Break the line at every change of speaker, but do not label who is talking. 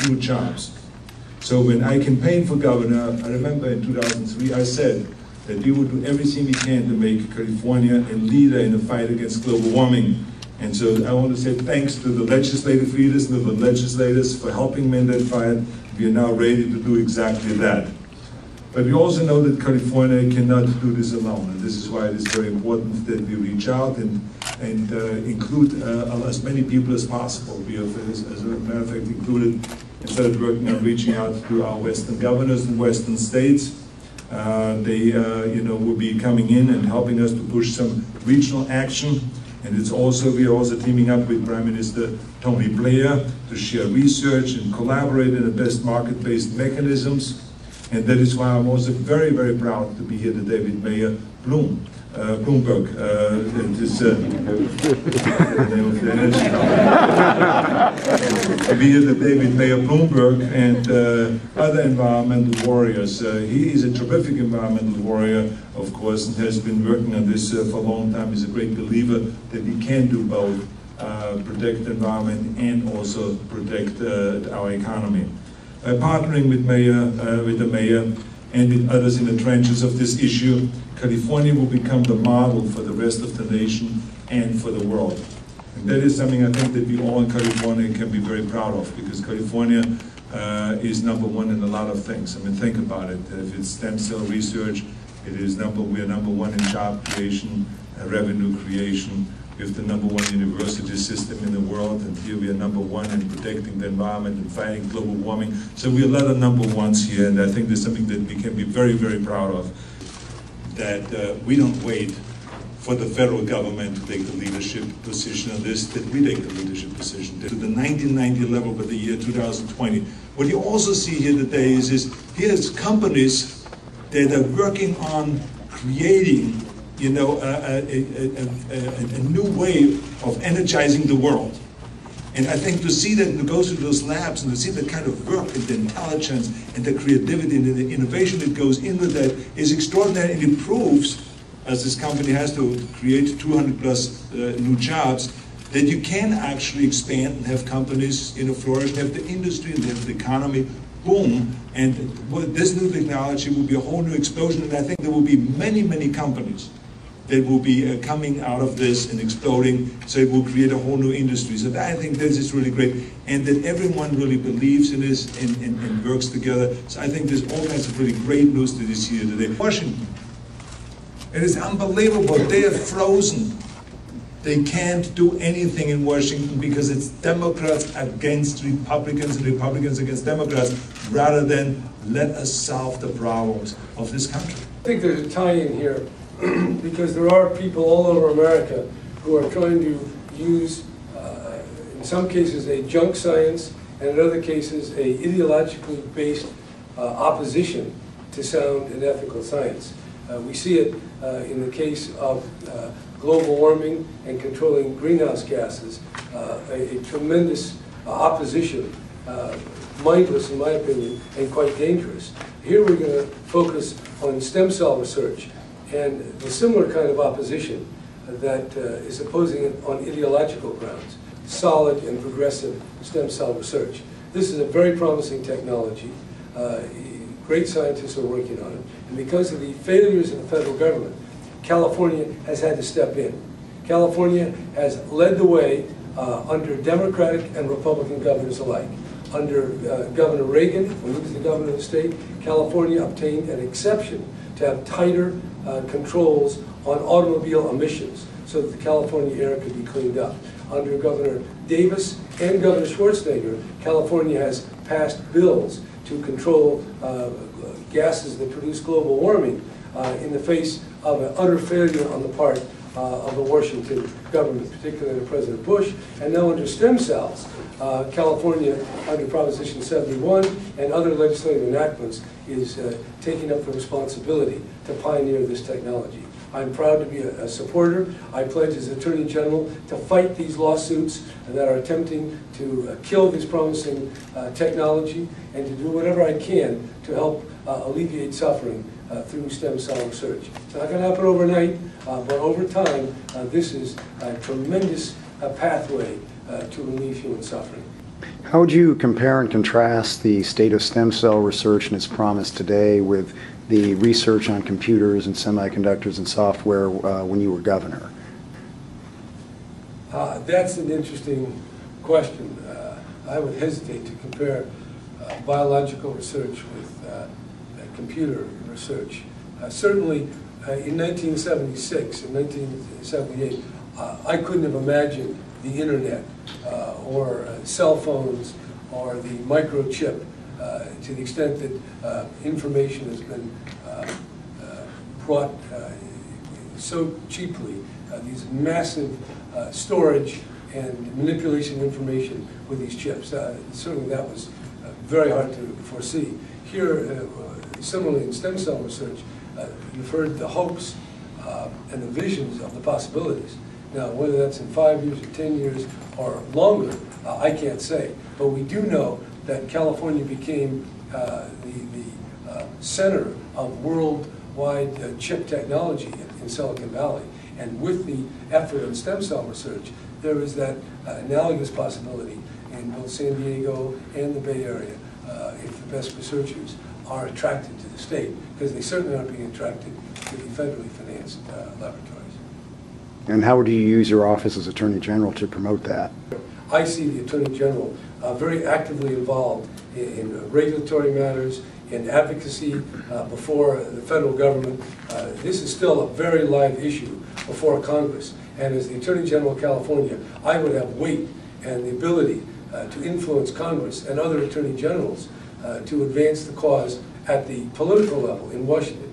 new jobs. So when I campaigned for governor, I remember in 2003, I said that we would do everything we can to make California a leader in the fight against global warming. And so I want to say thanks to the legislative leaders and the legislators for helping me in that fight. We are now ready to do exactly that. But we also know that California cannot do this alone, and this is why it is very important that we reach out and include as many people as possible. We have, as a matter of fact, included and started working on reaching out to our Western governors and Western states. They will be coming in and helping us to push some regional action. And we are also teaming up with Prime Minister Tony Blair to share research and collaborate in the best market-based mechanisms. And that is why I'm also very, very proud to be here today with Mayor Bloomberg. To be here today with Mayor Bloomberg and other environmental warriors. He is a terrific environmental warrior, of course, and has been working on this for a long time. He's a great believer that we can do both, protect the environment and also protect our economy. By partnering with the mayor and with others in the trenches of this issue, California will become the model for the rest of the nation and for the world. And that is something I think that we all in California can be very proud of, because California is number one in a lot of things. I mean, think about it. If it's stem cell research, we are number one in job creation, revenue creation. We have the number one university system in the world, and here we are number one in protecting the environment and fighting global warming. So we are a lot of number ones here, and I think there's something that we can be very, very proud of, that we don't wait for the federal government to take the leadership position on this, that we take the leadership position to the 1990 level by the year 2020. What you also see here today is here's companies that are working on creating a new way of energizing the world. And I think to see that, and to go through those labs and to see the kind of work and the intelligence and the creativity and the innovation that goes into that is extraordinary, and it proves, as this company has to create 200 plus new jobs, that you can actually expand and have companies flourish, and have the industry and have the economy boom. And this new technology will be a whole new explosion, and I think there will be many, many companies that will be coming out of this and exploding, so it will create a whole new industry. So I think this is really great, and that everyone really believes in this and works together. So I think there's all kinds of really great news that is here today. Washington, it is unbelievable. They are frozen. They can't do anything in Washington because it's Democrats against Republicans and Republicans against Democrats, rather than let us solve the problems of this country.
I think there's a tie-in here, because there are people all over America who are trying to use, in some cases, a junk science, and in other cases, a ideologically based opposition to sound and ethical science. We see it in the case of global warming and controlling greenhouse gases, a tremendous opposition, mindless in my opinion, and quite dangerous. Here we're going to focus on stem cell research and the similar kind of opposition that is opposing it on ideological grounds, solid and progressive stem cell research. This is a very promising technology. Great scientists are working on it. And because of the failures of the federal government, California has had to step in. California has led the way under Democratic and Republican governors alike. Under Governor Reagan, when he was the governor of the state, California obtained an exception to have tighter controls on automobile emissions so that the California air could be cleaned up. Under Governor Davis and Governor Schwarzenegger, California has passed bills to control gases that produce global warming in the face of an utter failure on the part of the Washington government, particularly under President Bush. And now under stem cells, California, under Proposition 71 and other legislative enactments, is taking up the responsibility to pioneer this technology. I'm proud to be a supporter. I pledge as Attorney General to fight these lawsuits that are attempting to kill this promising technology, and to do whatever I can to help alleviate suffering through stem cell research. It's not going to happen overnight, but over time, this is a tremendous pathway to relieve human suffering.
How would you compare and contrast the state of stem cell research and its promise today with the research on computers and semiconductors and software when you were governor?
That's an interesting question. I would hesitate to compare biological research with computer research. Certainly, in 1976 and 1978, I couldn't have imagined the internet or cell phones or the microchip to the extent that information has been brought so cheaply. These massive storage and manipulation of information with these chips. Certainly that was very hard to foresee. Here, similarly in stem cell research, you've heard the hopes and the visions of the possibilities. Now, whether that's in 5 years or 10 years or longer, I can't say. But we do know that California became the center of worldwide chip technology in Silicon Valley. And with the effort in stem cell research, there is that analogous possibility in both San Diego and the Bay Area if the best researchers are attracted to the state, because they certainly aren't being attracted to the federally financed laboratories.
And how would you use your office as Attorney General to promote that?
I see the Attorney General very actively involved in regulatory matters, in advocacy before the federal government. This is still a very live issue before Congress. And as the Attorney General of California, I would have weight and the ability to influence Congress and other Attorney Generals to advance the cause at the political level in Washington.